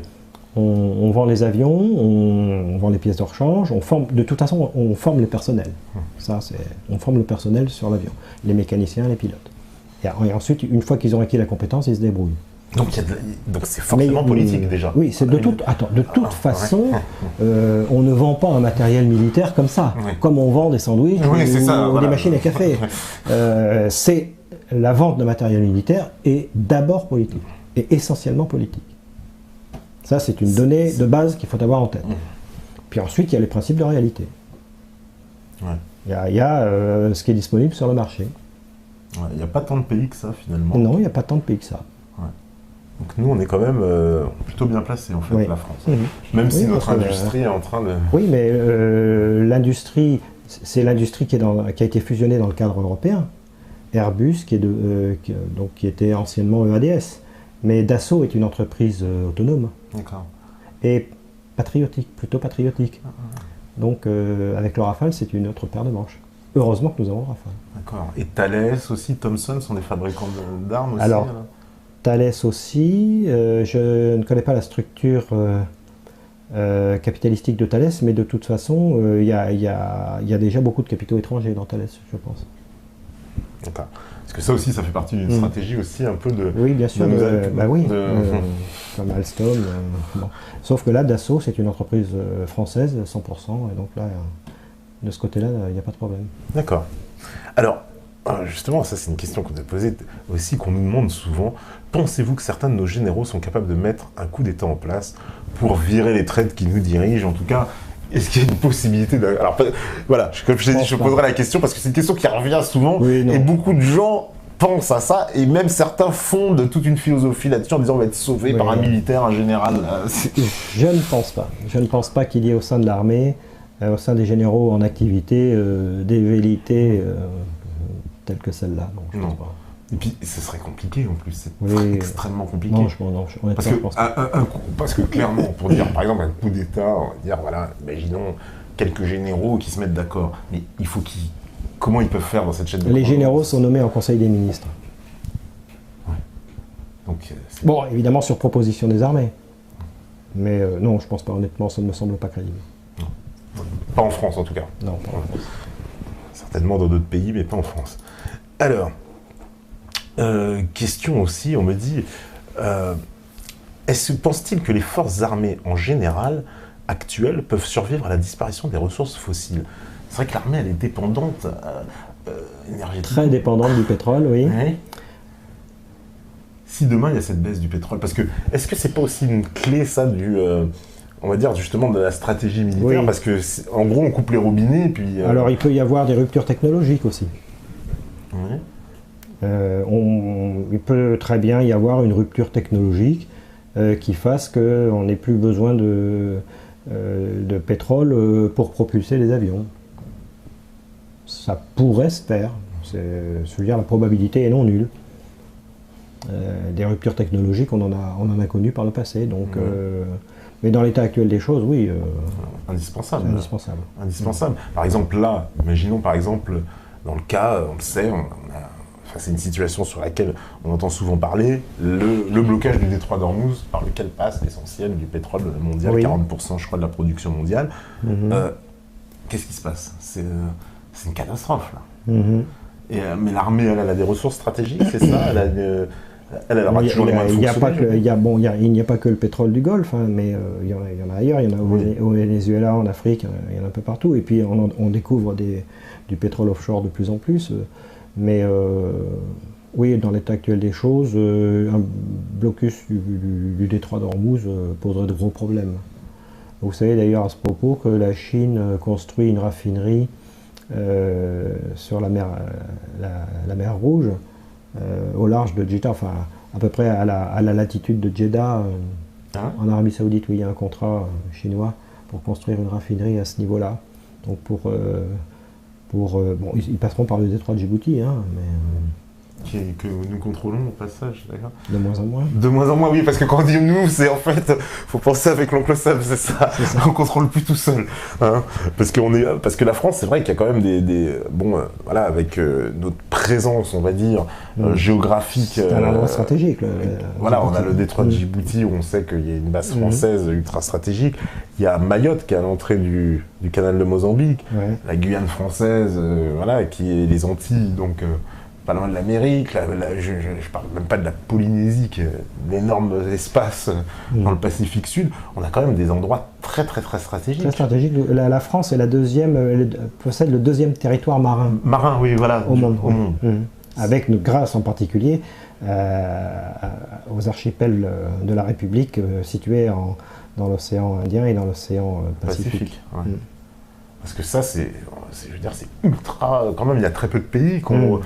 on vend les avions, on vend les pièces de rechange, de toute façon, on forme les personnels. On forme le personnel sur l'avion, les mécaniciens, les pilotes. Et ensuite, une fois qu'ils ont acquis la compétence, ils se débrouillent. Donc c'est forcément politique déjà. Oui, c'est de toute façon, on ne vend pas un matériel militaire comme ça, comme on vend des sandwichs ou des machines à café. C'est la vente de matériel militaire est d'abord politique, et essentiellement politique. Ça, c'est une donnée de base qu'il faut avoir en tête. Puis ensuite, il y a les principes de réalité. Il y a ce qui est disponible sur le marché. Il n'y a pas tant de pays que ça, finalement. Non, il n'y a pas tant de pays que ça. Donc nous, on est quand même plutôt bien placé, en fait, la France. Même si notre industrie est en train de... Oui, mais l'industrie, c'est l'industrie qui a été fusionnée dans le cadre européen. Airbus, qui était anciennement EADS. Mais Dassault est une entreprise autonome. D'accord. Et patriotique, plutôt patriotique. Donc avec le Rafale, c'est une autre paire de manches. Heureusement que nous avons le Rafale. D'accord. Et Thales aussi, Thomson sont des fabricants d'armes aussi? Alors, Thales aussi, je ne connais pas la structure capitalistique de Thales, mais de toute façon, il y a déjà beaucoup de capitaux étrangers dans Thales, je pense. D'accord. Parce que ça aussi, ça fait partie d'une stratégie aussi un peu de... Oui, bien sûr, comme Alstom. Bon. Sauf que là, Dassault, c'est une entreprise française, 100%, et donc là, de ce côté-là, il n'y a pas de problème. D'accord. Alors, justement, ça c'est une question qu'on a posée aussi, qu'on nous demande souvent. Pensez-vous que certains de nos généraux sont capables de mettre un coup d'État en place pour virer les traites qui nous dirigent? En tout cas, est-ce qu'il y a une possibilité de... Alors, voilà, comme je t'ai dit, je poserai la question parce que c'est une question qui revient souvent et beaucoup de gens pensent à ça et même certains fondent toute une philosophie là-dessus en disant on va être sauvé par un militaire, un général. Je ne pense pas. Je ne pense pas qu'il y ait au sein de l'armée, au sein des généraux en activité, des velléités telles que celle-là. Je pense pas. Et puis, ce serait compliqué en plus, c'est extrêmement compliqué. Parce que clairement, pour dire par exemple un coup d'État, on va dire, voilà, imaginons quelques généraux qui se mettent d'accord, mais il faut comment ils peuvent faire dans cette chaîne de commandement? Les généraux sont nommés en Conseil des ministres. Donc, bon, évidemment sur proposition des armées. Mais non, je pense pas, honnêtement, ça ne me semble pas crédible. Non. Pas en France en tout cas. Non, pas en France. Certainement dans d'autres pays, mais pas en France. Alors, question aussi, on me dit, pense-t-il que les forces armées en général, actuelles, peuvent survivre à la disparition des ressources fossiles? C'est vrai que l'armée, elle est dépendante énergétiquement. Très dépendante du pétrole, oui. Si demain, il y a cette baisse du pétrole, parce que, est-ce que c'est pas aussi une clé, ça, on va dire, justement, de la stratégie militaire? Parce que, en gros, on coupe les robinets, puis... Alors, il peut y avoir des ruptures technologiques aussi. Il peut très bien y avoir une rupture technologique qui fasse qu'on n'ait plus besoin de pétrole pour propulser les avions. Ça pourrait se faire. Je veux dire, la probabilité est non nulle. Des ruptures technologiques, on en a connu par le passé. Donc, mais dans l'état actuel des choses, oui. Indispensable. Indispensable. Indispensable. Par exemple, là, imaginons par exemple, dans le cas, on le sait, c'est une situation sur laquelle on entend souvent parler, le blocage du détroit d'Ormuz, par lequel passe l'essentiel du pétrole mondial, 40% je crois de la production mondiale. Qu'est-ce qui se passe? C'est une catastrophe là. Mais l'armée, elle a des ressources stratégiques, c'est ça? elle aura toujours les moyens de fonctionner. Il n'y a pas que le pétrole du Golfe, hein, mais il y en a ailleurs, il y en a au Venezuela, en Afrique, il y en a un peu partout. Et puis on découvre du pétrole offshore de plus en plus. Mais oui, dans l'état actuel des choses, un blocus du détroit d'Ormuz poserait de gros problèmes. Vous savez d'ailleurs à ce propos que la Chine construit une raffinerie sur la mer Rouge, au large de Jeddah, enfin à peu près à la latitude de Jeddah, en Arabie Saoudite, où il y a un contrat chinois pour construire une raffinerie à ce niveau-là. Donc bon, ils passeront par le détroit de Djibouti, hein, mais que nous contrôlons au passage, d'accord. De moins en moins. De moins en moins, oui, parce que quand on dit nous, c'est en fait, faut penser avec l'oncle Sam, c'est ça. On contrôle plus tout seul, hein, parce que la France, c'est vrai qu'il y a quand même voilà, avec notre présence, on va dire, géographique. C'est un endroit stratégique. Voilà, on a le détroit de Djibouti où on sait qu'il y a une base française ultra stratégique. Il y a Mayotte qui est à l'entrée du canal de Mozambique, la Guyane française, voilà, qui est les Antilles, donc. Pas loin de l'Amérique, je parle même pas de la Polynésie, qui est un énorme espace dans le Pacifique Sud. On a quand même des endroits très très très stratégiques. Très stratégiques. La France est possède le deuxième territoire marin. Marin, oui, voilà. Au monde. Avec grâce en particulier aux archipels de la République situés dans l'océan Indien et dans l'océan Pacifique. Parce que ça, c'est ultra. Quand même, il y a très peu de pays qui ont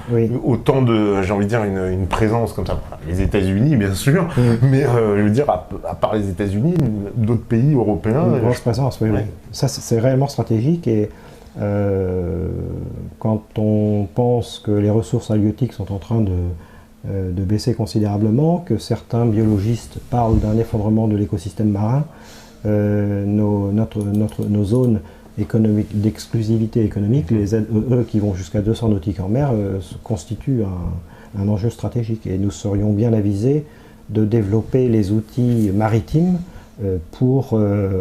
autant de, j'ai envie de dire, une présence comme ça. Les États-Unis, bien sûr, mais je veux dire, à part les États-Unis, d'autres pays européens. Une grosse présence, oui. Ça, c'est réellement stratégique. Et quand on pense que les ressources halieutiques sont en train de baisser considérablement, que certains biologistes parlent d'un effondrement de l'écosystème marin, nos zones d'exclusivité économique, les ZEE qui vont jusqu'à 200 nautiques en mer, constituent un enjeu stratégique. Et nous serions bien avisés de développer les outils maritimes pour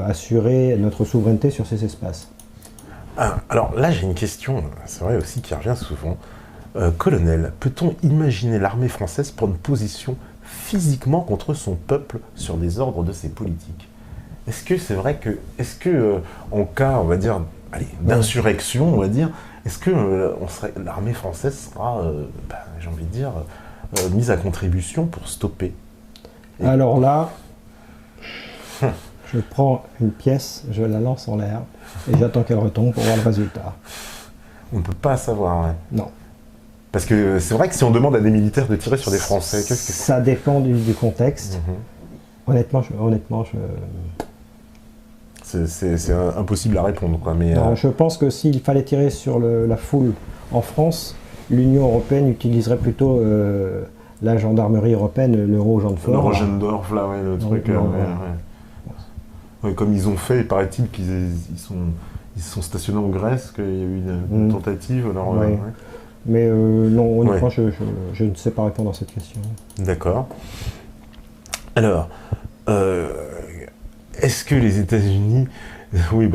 assurer notre souveraineté sur ces espaces. Alors là, j'ai une question, c'est vrai aussi, qui revient souvent. Colonel, peut-on imaginer l'armée française prendre position physiquement contre son peuple sur des ordres de ses politiques ? Est-ce que c'est vrai que, en cas, on va dire, d'insurrection, on va dire, est-ce que l'armée française sera, j'ai envie de dire, mise à contribution pour stopper ? Alors là, je prends une pièce, je la lance en l'air et j'attends qu'elle retombe pour voir le résultat. On ne peut pas savoir, ouais. Non. Parce que c'est vrai que si on demande à des militaires de tirer sur des Français, qu'est-ce que c'est ? Ça dépend du contexte. Honnêtement, c'est impossible à répondre, quoi. Mais non, je pense que s'il fallait tirer sur la foule en France, l'Union européenne utiliserait plutôt la gendarmerie européenne, l'Euro-Gendarme. L'Euro-Gendarme, là, ouais, le truc. Ouais, comme ils ont fait, il paraît-il qu'ils sont stationnés en Grèce, qu'il y a eu une tentative. Alors, mais non, honnêtement, je ne sais pas répondre à cette question. D'accord. Alors, est-ce que les États-Unis... Oui,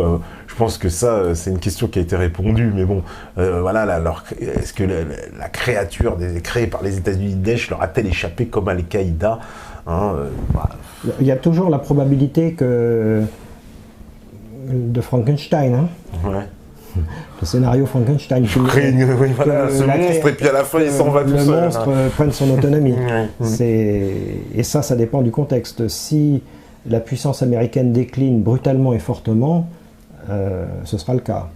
je pense que ça, c'est une question qui a été répondue, mais bon, voilà, est-ce que la créature créée par les États-Unis, Daesh, leur a-t-elle échappé comme à Al-Qaïda, hein, Il y a toujours la probabilité de Frankenstein, hein. Ouais. Le scénario Frankenstein. Ce monstre, et puis à la fin, il s'en va tout seul. Le monstre prenne son autonomie. Et ça dépend du contexte. Si la puissance américaine décline brutalement et fortement, ce sera le cas.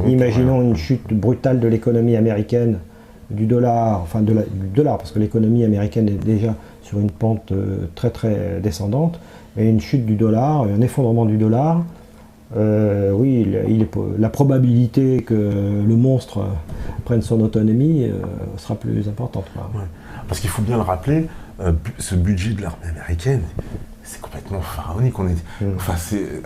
Imaginons une chute brutale de l'économie américaine, du dollar, du dollar, parce que l'économie américaine est déjà sur une pente très très descendante, mais une chute du dollar, un effondrement du dollar, oui, la probabilité que le monstre prenne son autonomie sera plus importante. Ouais. Parce qu'il faut bien le rappeler, ce budget de l'armée américaine, c'est complètement pharaonique.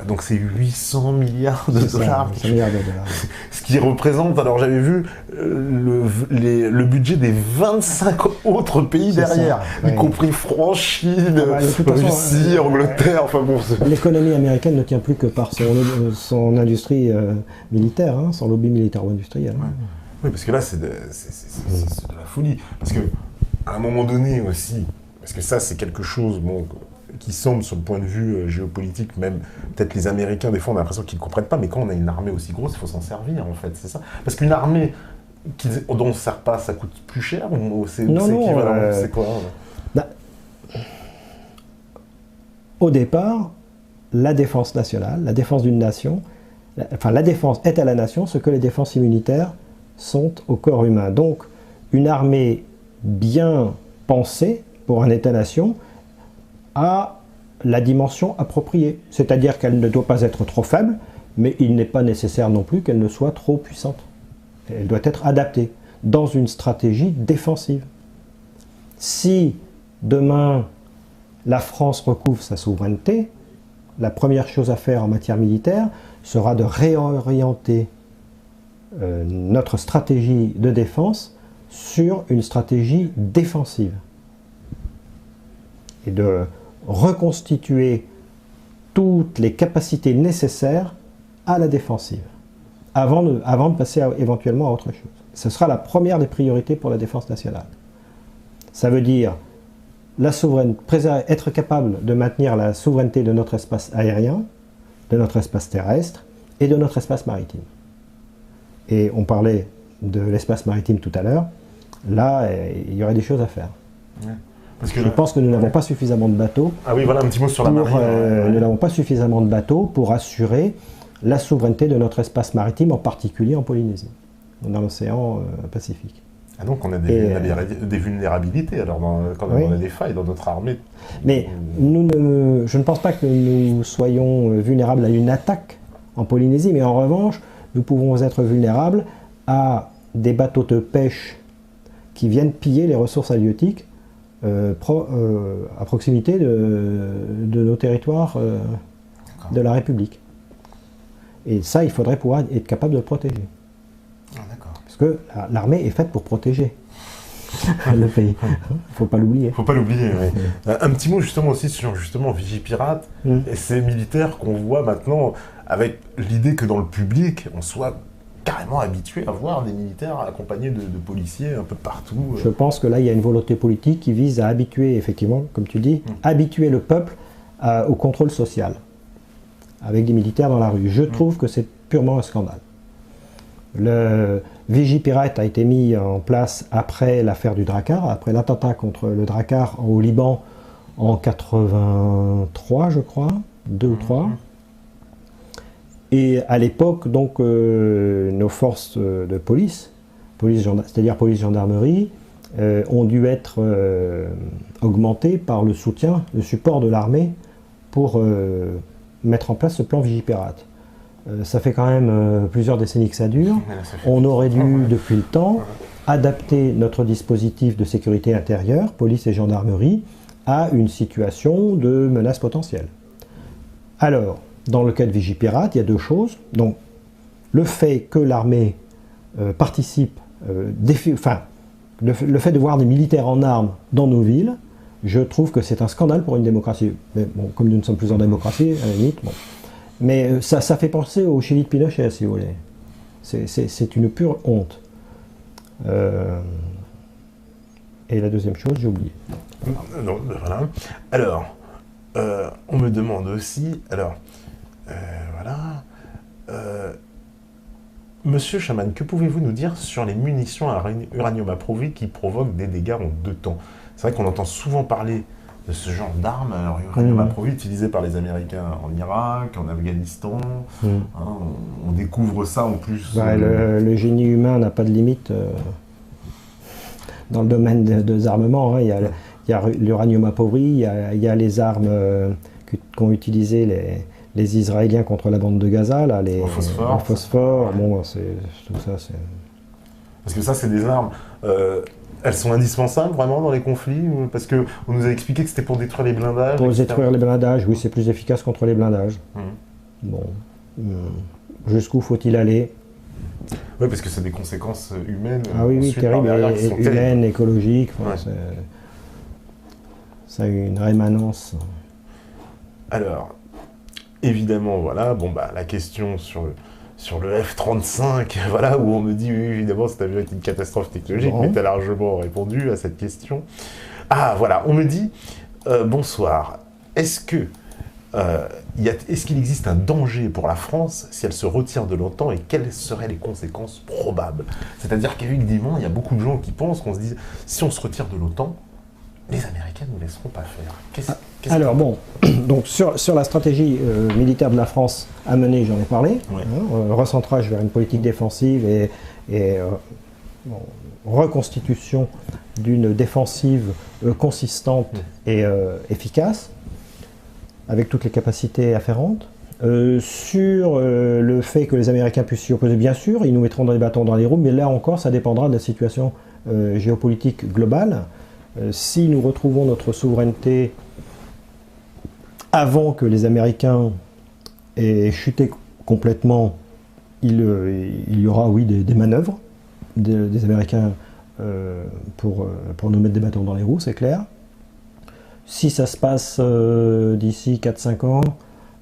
Donc c'est 800 milliards de dollars. 800 milliards de dollars. Ce qui représente, alors j'avais vu, le budget des 25 autres pays derrière, y compris France, Chine, Russie, Angleterre, enfin bon... L'économie américaine ne tient plus que par son industrie militaire, hein, son lobby militaire ou industriel. Ouais. Oui, parce que là, c'est de la folie. Parce que à un moment donné aussi, parce que ça c'est quelque chose qui semble sur le point de vue géopolitique, même peut-être les Américains des fois on a l'impression qu'ils ne comprennent pas, mais quand on a une armée aussi grosse, il faut s'en servir en fait, c'est ça. Parce qu'une armée dont on ne sert pas, ça coûte plus cher ou c'est équivalent, c'est quoi Au départ, la défense nationale, la défense d'une nation, la défense est à la nation ce que les défenses immunitaires sont au corps humain. Donc, une armée bien pensée pour un État-nation a la dimension appropriée. C'est-à-dire qu'elle ne doit pas être trop faible, mais il n'est pas nécessaire non plus qu'elle ne soit trop puissante. Elle doit être adaptée dans une stratégie défensive. Si demain la France recouvre sa souveraineté, la première chose à faire en matière militaire sera de réorienter notre stratégie de défense sur une stratégie défensive et de reconstituer toutes les capacités nécessaires à la défensive avant de passer éventuellement à autre chose. Ce sera la première des priorités pour la défense nationale. Ça veut dire être capable de maintenir la souveraineté de notre espace aérien, de notre espace terrestre et de notre espace maritime. Et on parlait de l'espace maritime tout à l'heure, là, il y aurait des choses à faire. Ouais. Parce que je pense que nous n'avons pas suffisamment de bateaux. Ah oui, voilà un petit mot sur la marine. Nous n'avons pas suffisamment de bateaux pour assurer la souveraineté de notre espace maritime, en particulier en Polynésie, dans l'océan Pacifique. Ah donc on a des vulnérabilités alors quand on a des failles dans notre armée. Mais je ne pense pas que nous soyons vulnérables à une attaque en Polynésie, mais en revanche, nous pouvons être vulnérables à des bateaux de pêche qui viennent piller les ressources halieutiques à proximité de nos territoires de la République. Et ça, il faudrait pouvoir être capable de le protéger. Ah, d'accord. Parce que l'armée est faite pour protéger le pays. Il ne faut pas l'oublier. Il ne faut pas l'oublier, oui. Un petit mot justement aussi sur Vigipirate et ces militaires qu'on voit maintenant avec l'idée que dans le public, on soit carrément habitué à voir des militaires accompagnés de policiers un peu partout. Je pense que là, il y a une volonté politique qui vise à habituer, effectivement, comme tu dis, habituer le peuple au contrôle social, avec des militaires dans la rue. Je trouve que c'est purement un scandale. Le Vigipirate a été mis en place après l'affaire du Drakkar, après l'attentat contre le Drakkar au Liban en 83, je crois, 2 ou 3. Et à l'époque, donc, nos forces de police, c'est-à-dire police-gendarmerie, ont dû être augmentées par le support de l'armée pour mettre en place ce plan Vigipirate. Ça fait quand même plusieurs décennies que ça dure. On aurait dû, depuis le temps, adapter notre dispositif de sécurité intérieure, police et gendarmerie, à une situation de menace potentielle. Alors, dans le cas de Vigipirate, il y a 2 choses. Donc, le fait que l'armée participe, le fait de voir des militaires en armes dans nos villes, je trouve que c'est un scandale pour une démocratie. Mais bon, comme nous ne sommes plus en démocratie, à la limite, bon. Mais ça fait penser au Chili de Pinochet, si vous voulez. C'est une pure honte. Et la deuxième chose, j'ai oublié. Non, voilà. Alors, on me demande aussi, Monsieur Chaman, que pouvez-vous nous dire sur les munitions à uranium approuvé qui provoquent des dégâts en 2 temps? C'est vrai qu'on entend souvent parler de ce genre d'armes, uranium approuvé utilisé par les Américains en Irak, en Afghanistan. On découvre ça en plus. Le génie humain n'a pas de limite dans le domaine des armements. Il y a l'uranium appauvri, il y a les armes qu'ont utilisées les Israéliens contre la bande de Gaza, là, le phosphore. Bon, tout ça, c'est... Parce que ça, c'est des armes... elles sont indispensables vraiment dans les conflits? Parce qu'on nous a expliqué que c'était pour détruire les blindages. Pour détruire les blindages, oui, c'est plus efficace contre les blindages. Bon, jusqu'où faut-il aller? Oui, parce que c'est des conséquences humaines. Ah oui, terribles, humaines, écologiques. Ça a une rémanence. Alors, évidemment, voilà, la question sur sur le F-35, voilà, où on me dit, oui, évidemment, cet avion est une catastrophe technologique, mais tu as largement répondu à cette question. Ah, voilà, on me dit, bonsoir, est-ce qu'il existe un danger pour la France si elle se retire de l'OTAN et quelles seraient les conséquences probables? C'est-à-dire qu'évidemment, il y a beaucoup de gens qui pensent qu'on se dit, si on se retire de l'OTAN, les Américains ne nous laisseront pas faire. Alors bon, donc sur la stratégie militaire de la France à mener, j'en ai parlé, ouais. Recentrage vers une politique défensive et reconstitution d'une défensive consistante et efficace, avec toutes les capacités afférentes. Sur le fait que les Américains puissent s'y opposer, bien sûr, ils nous mettront des bâtons dans les roues, mais là encore, ça dépendra de la situation géopolitique globale. Si nous retrouvons notre souveraineté avant que les Américains aient chuté complètement, il y aura, oui, des manœuvres des Américains pour nous mettre des bâtons dans les roues, c'est clair. Si ça se passe d'ici 4-5 ans,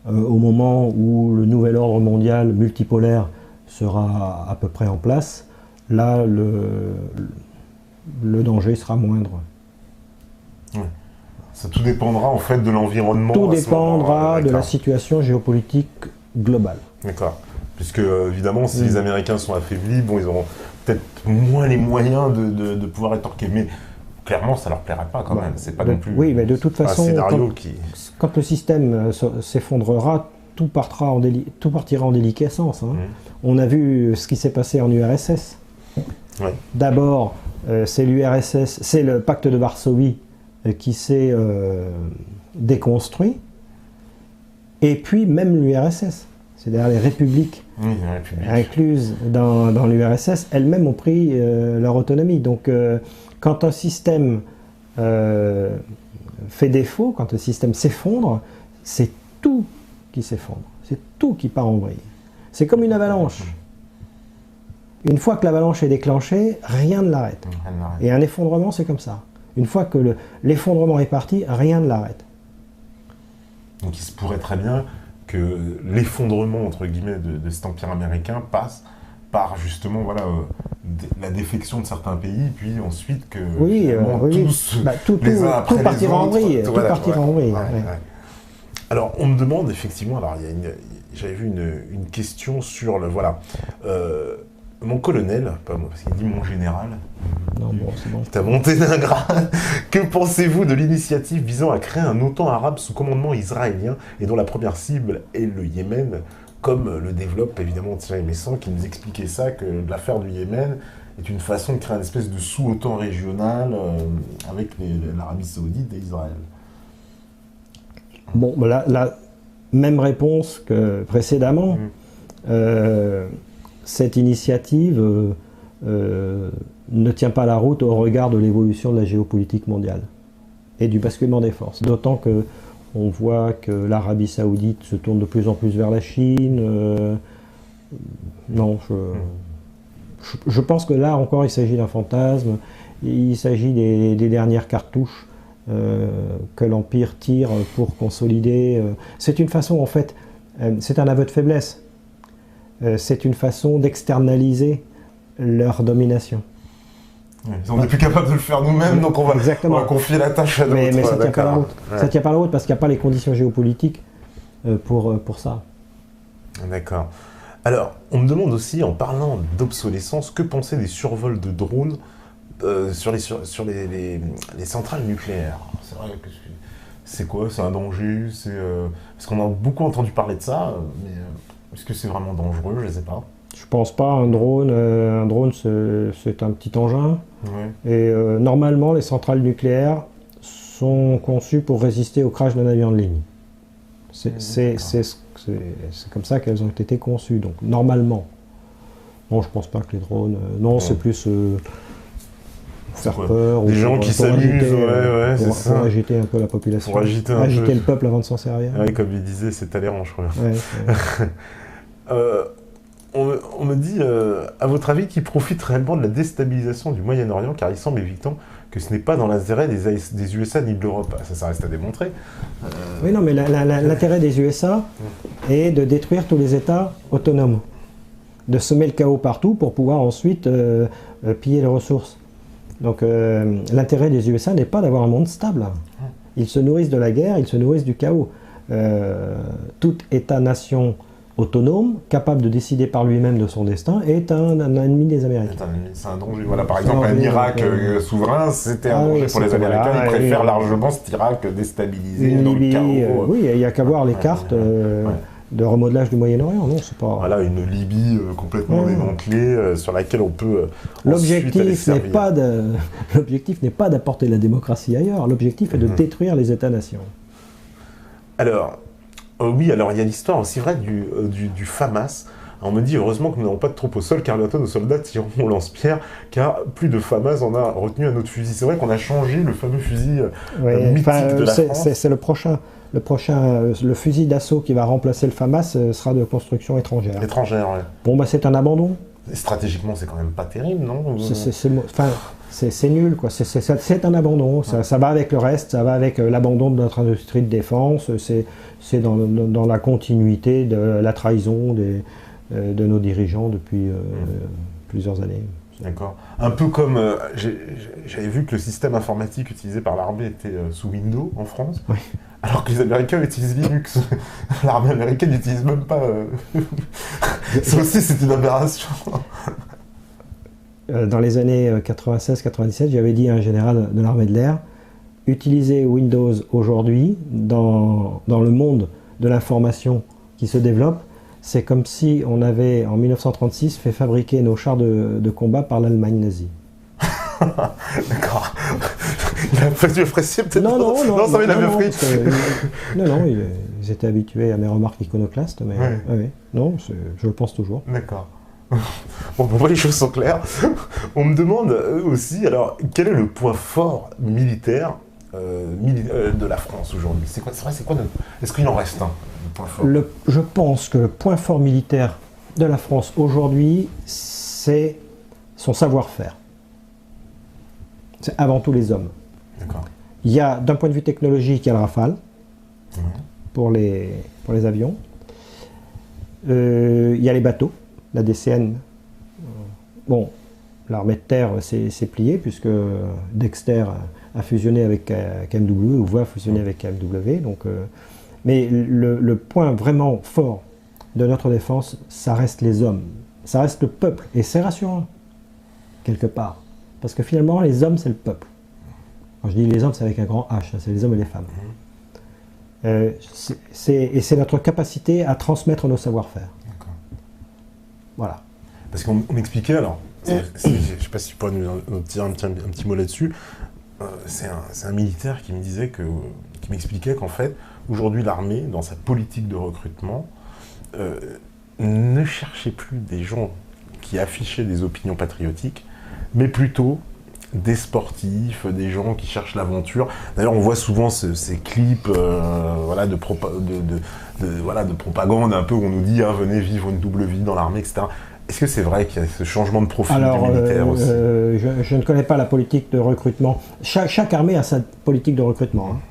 au moment où le nouvel ordre mondial multipolaire sera à peu près en place, là, le danger sera moindre. Ouais. Ça tout dépendra en fait de l'environnement. Tout dépendra de la situation géopolitique globale. D'accord. Puisque évidemment, si les Américains sont affaiblis, bon, ils auront peut-être moins les moyens de pouvoir rétorquer. Mais clairement, ça leur plairait pas quand même. C'est pas non plus. Oui, mais de toute façon, un scénario quand le système s'effondrera, tout partira en déliquescence. Hein. On a vu ce qui s'est passé en URSS. Ouais. D'abord, c'est l'URSS, c'est le pacte de Varsovie qui s'est déconstruit, et puis même l'URSS, c'est-à-dire les républiques incluses dans l'URSS, elles-mêmes ont pris leur autonomie. Donc quand un système fait défaut, quand un système s'effondre, c'est tout qui s'effondre, c'est tout qui part en vrille. C'est comme une avalanche. Une fois que l'avalanche est déclenchée, rien ne l'arrête. Et un effondrement, c'est comme ça. Une fois que l'effondrement est parti, rien ne l'arrête. Donc il se pourrait très bien que l'effondrement, entre guillemets, de cet empire américain passe par justement la défection de certains pays, puis ensuite que tout partira en vrille. Tout partira en vrille. Alors on me demande effectivement, alors j'avais vu une question sur le mon colonel, pas moi, parce qu'il dit mon général. Non, bon, c'est bon. T'as monté d'un grade. Que pensez-vous de l'initiative visant à créer un OTAN arabe sous commandement israélien et dont la première cible est le Yémen, comme le développe évidemment Thierry Messant, qui nous expliquait ça, que l'affaire du Yémen est une façon de créer une espèce de sous-OTAN régional avec l'Arabie Saoudite et Israël. Bon, la même réponse que précédemment. Cette initiative ne tient pas la route au regard de l'évolution de la géopolitique mondiale et du basculement des forces. D'autant qu'on voit que l'Arabie Saoudite se tourne de plus en plus vers la Chine. Non, je pense que là encore il s'agit d'un fantasme, il s'agit des dernières cartouches que l'Empire tire pour consolider. C'est une façon, en fait, c'est un aveu de faiblesse. C'est une façon d'externaliser leur domination. On n'est plus capable de le faire nous-mêmes, donc on va confier la tâche à d'autres. Mais ça ne tient pas la route. Ça ne tient pas la route parce qu'il n'y a pas les conditions géopolitiques pour ça. D'accord. Alors, on me demande aussi, en parlant d'obsolescence, que penser des survols de drones sur les centrales nucléaires? C'est vrai que c'est quoi? C'est un danger? Parce qu'on a beaucoup entendu parler de ça, mais est-ce que c'est vraiment dangereux? Je ne sais pas. Je pense pas. Un drone, c'est un petit engin. Ouais. Et normalement, les centrales nucléaires sont conçues pour résister au crash d'un avion de ligne. C'est comme ça qu'elles ont été conçues. Donc normalement. Bon, je pense pas que les drones. Non, c'est plus faire peur. Des gens qui s'amusent, pour agiter un peu la population. Pour agiter le peuple avant de s'en servir. Oui, comme il disait, c'est Talleyrand, je crois. Ouais, on me dit, à votre avis, qui profite réellement de la déstabilisation du Moyen-Orient, car il semble évident que ce n'est pas dans l'intérêt des USA ni de l'Europe. Ça reste à démontrer. Oui, non, mais l'intérêt des USA est de détruire tous les États autonomes. de semer le chaos partout pour pouvoir ensuite piller les ressources. Donc l'intérêt des USA n'est pas d'avoir un monde stable. Ils se nourrissent de la guerre, ils se nourrissent du chaos. Tout État-nation autonome, capable de décider par lui-même de son destin, est un ennemi des Américains. C'est un danger. Voilà, par exemple, un Irak souverain, c'était un danger pour les Américains. Voilà, ils préfèrent largement cet Irak déstabilisé dans le chaos. Oui, il n'y a qu'à voir les cartes de remodelage du Moyen-Orient. Non, c'est pas... Voilà, une Libye complètement démantelée sur laquelle on peut L'objectif n'est pas d'apporter la démocratie ailleurs. L'objectif est de détruire les États-nations. Alors, oui, alors il y a l'histoire aussi vraie du FAMAS. On me dit heureusement que nous n'avons pas de troupes au sol, car bientôt nos soldats tireront au lance-pierre, car plus de FAMAS en a retenu un autre fusil. C'est vrai qu'on a changé le fameux fusil mythique de la France. C'est le prochain. Le fusil d'assaut qui va remplacer le FAMAS sera de construction étrangère. Étrangère, ouais. Bon, bah c'est un abandon. Et stratégiquement, c'est quand même pas terrible, non? C'est nul, quoi. C'est un abandon. Ça va avec le reste, ça va avec l'abandon de notre industrie de défense. C'est dans la continuité de la trahison de nos dirigeants depuis plusieurs années. D'accord. Un peu comme j'avais vu que le système informatique utilisé par l'armée était sous Windows en France, oui. Alors que les Américains utilisent Linux. L'armée américaine n'utilise même pas. Ça aussi, c'est une aberration. Dans les années 96-97, j'avais dit à un général de l'armée de l'air, utiliser Windows aujourd'hui dans le monde de l'information qui se développe, c'est comme si on avait, en 1936, fait fabriquer nos chars de combat par l'Allemagne nazie. D'accord. Il a pas dû apprécier peut-être. Non, ça il avait pris. Non, ils étaient habitués à mes remarques iconoclastes, mais ouais. Non, je le pense toujours. D'accord. Bon, pour moi, les choses sont claires. On me demande aussi, alors, quel est le point fort militaire de la France aujourd'hui? C'est quoi notre... Est-ce qu'il en reste un, le point fort? Je pense que le point fort militaire de la France aujourd'hui, c'est son savoir-faire. C'est avant tout les hommes. D'accord. Il y a, d'un point de vue technologique, il y a le Rafale pour les avions. Il y a les bateaux, la DCN. Bon, l'armée de terre s'est pliée puisque Dexter a fusionné avec KMW ou va fusionner avec KMW. Donc, mais le point vraiment fort de notre défense, ça reste les hommes. Ça reste le peuple. Et c'est rassurant, quelque part. Parce que finalement, les hommes, c'est le peuple. Quand je dis les hommes, c'est avec un grand H, c'est les hommes et les femmes. Et c'est notre capacité à transmettre nos savoir-faire. Voilà. Parce qu'on m'expliquait, alors, je ne sais pas si tu pourrais nous dire un petit mot là-dessus, c'est un militaire qui me disait qui m'expliquait qu'en fait, aujourd'hui, l'armée, dans sa politique de recrutement, ne cherchait plus des gens qui affichaient des opinions patriotiques, mais plutôt des sportifs, des gens qui cherchent l'aventure. D'ailleurs, on voit souvent ces clips de propagande un peu où on nous dit venez vivre une double vie dans l'armée, etc. Est-ce que c'est vrai qu'il y a ce changement de profil du militaire aussi? Je ne connais pas la politique de recrutement. Chaque armée a sa politique de recrutement.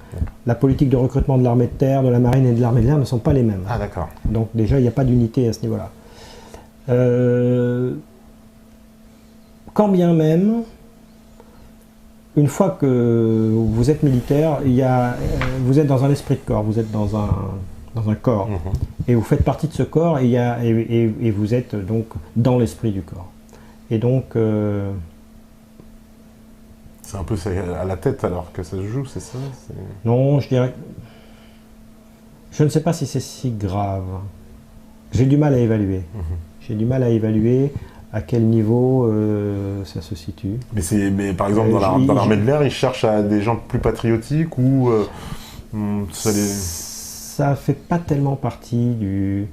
La politique de recrutement de l'armée de terre, de la marine et de l'armée de l'air ne sont pas les mêmes. Ah d'accord. Donc déjà, il n'y a pas d'unité à ce niveau-là. Quand bien même, une fois que vous êtes militaire, vous êtes dans un esprit de corps, vous êtes dans un corps, et vous faites partie de ce corps, et vous êtes donc dans l'esprit du corps. Et donc... c'est un peu à la tête alors que ça se joue, c'est ça? Non, je dirais... Je ne sais pas si c'est si grave. J'ai du mal à évaluer. J'ai du mal à évaluer à quel niveau ça se situe. Mais par exemple, dans l'armée de l'air, ils cherchent à des gens plus patriotiques ou ça fait pas tellement partie du...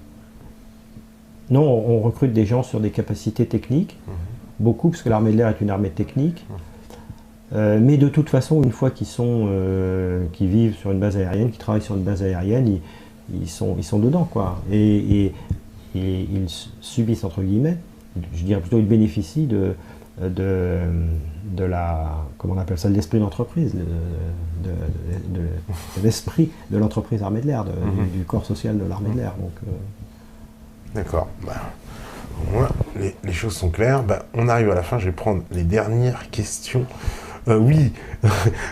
Non, on recrute des gens sur des capacités techniques, beaucoup, parce que l'armée de l'air est une armée technique. Mais de toute façon, une fois qu'ils vivent sur une base aérienne, qu'ils travaillent sur une base aérienne, ils sont dedans, quoi. Et ils subissent, entre guillemets, je dirais plutôt, ils bénéficient de la, comment on appelle ça, de l'esprit d'entreprise, de l'esprit de l'entreprise armée de l'air, du corps social de l'armée de l'air. Donc, d'accord. Voilà, les choses sont claires. Bah, on arrive à la fin, je vais prendre les dernières questions. Oui,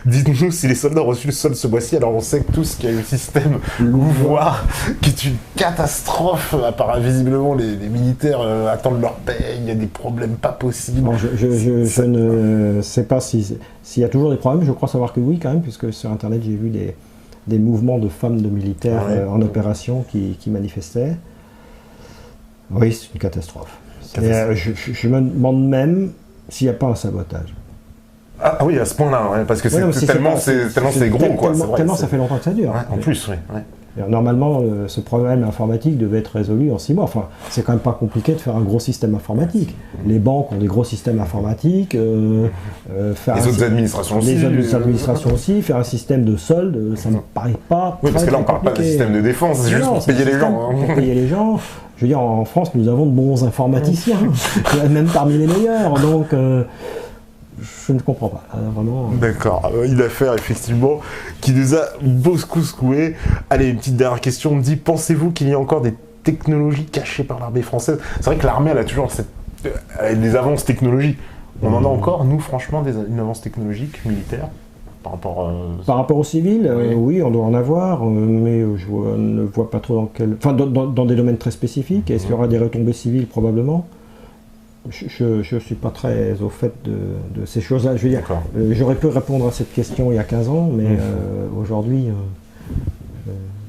dites-nous si les soldats ont reçu le solde ce mois-ci. Alors on sait que tous qu'il y a eu le système Louvois, qui est une catastrophe. À part visiblement les militaires attendent leur paye, il y a des problèmes pas possibles. Bon, je ne sais pas s'il y a toujours des problèmes, je crois savoir que oui quand même, puisque sur internet j'ai vu des mouvements de femmes de militaires en opération qui manifestaient. Oui, c'est une catastrophe. Et, je me demande même s'il n'y a pas un sabotage. Ah oui, à ce point-là, ouais, parce que tellement c'est gros, quoi. Tellement ça fait longtemps que ça dure. Ouais, en plus, oui. Ouais. Normalement, ce problème informatique devait être résolu en 6 mois. Enfin, c'est quand même pas compliqué de faire un gros système informatique. Les banques ont des gros systèmes informatiques. Les autres administrations aussi. Les autres administrations aussi. Faire un système de solde, ça ne me paraît pas. Oui, parce que là, on ne parle pas d'un système de défense, c'est juste pour payer les gens. Pour payer les gens. Je veux dire, en France, nous avons de bons informaticiens, même parmi les meilleurs. Donc, je ne comprends pas, vraiment. D'accord, une affaire effectivement qui nous a beaucoup secoué. Allez, une petite dernière question, on me dit, pensez-vous qu'il y a encore des technologies cachées par l'armée française? C'est vrai que l'armée, elle a toujours des avances technologiques. On en a encore, nous, franchement, une avance technologique militaire par rapport aux civils, oui, on doit en avoir, mais je ne vois pas trop dans quel... Enfin, dans des domaines très spécifiques. Est-ce qu'il y aura des retombées civiles? Probablement. Je ne suis pas très au fait de ces choses-là. Je veux dire, j'aurais pu répondre à cette question il y a 15 ans, mais aujourd'hui,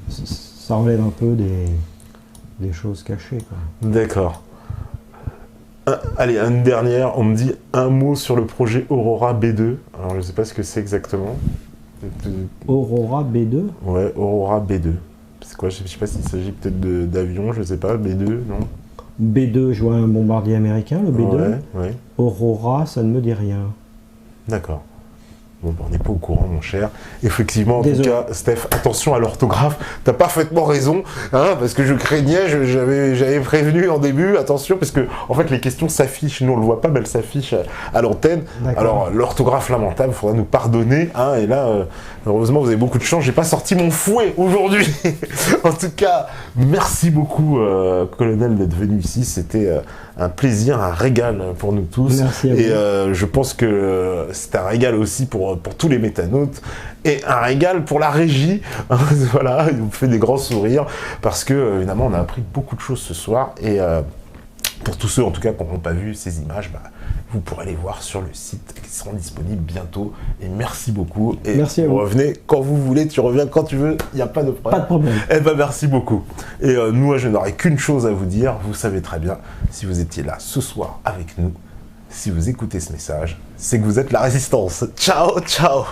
ça relève un peu des choses cachées. D'accord. Allez, une dernière, on me dit un mot sur le projet Aurora B2. Alors, je ne sais pas ce que c'est exactement. Aurora B2? Ouais, Aurora B2. C'est quoi? Je ne sais pas s'il s'agit peut-être d'avion, je ne sais pas. B2, non? B2, je vois un bombardier américain, le B2. Ouais. Aurora, ça ne me dit rien. D'accord. Bon, on n'est pas au courant, mon cher. Effectivement, en Désolé. tout cas, Steph, attention à l'orthographe. T'as parfaitement raison, hein, parce que je craignais, j'avais prévenu en début, attention, parce que en fait, les questions s'affichent. Nous, on le voit pas, mais elles s'affichent à l'antenne. Alors, l'orthographe lamentable, il faudra nous pardonner. Hein, et là, heureusement, vous avez beaucoup de chance. J'ai pas sorti mon fouet aujourd'hui. En tout cas, merci beaucoup, colonel, d'être venu ici. C'était un plaisir, un régal pour nous tous. Merci à vous. Et je pense que c'est un régal aussi pour tous les métanautes et un régal pour la régie. Voilà, il vous fait des grands sourires parce que évidemment on a appris beaucoup de choses ce soir et pour tous ceux en tout cas qui n'auront pas vu ces images, vous pourrez les voir sur le site qui seront disponibles bientôt. Et merci beaucoup. Et merci à vous. Revenez quand vous voulez, tu reviens quand tu veux, il n'y a pas de problème. Pas de problème. Eh ben merci beaucoup. Et nous, je n'aurai qu'une chose à vous dire, vous savez très bien, si vous étiez là ce soir avec nous, si vous écoutez ce message, c'est que vous êtes la résistance. Ciao, ciao.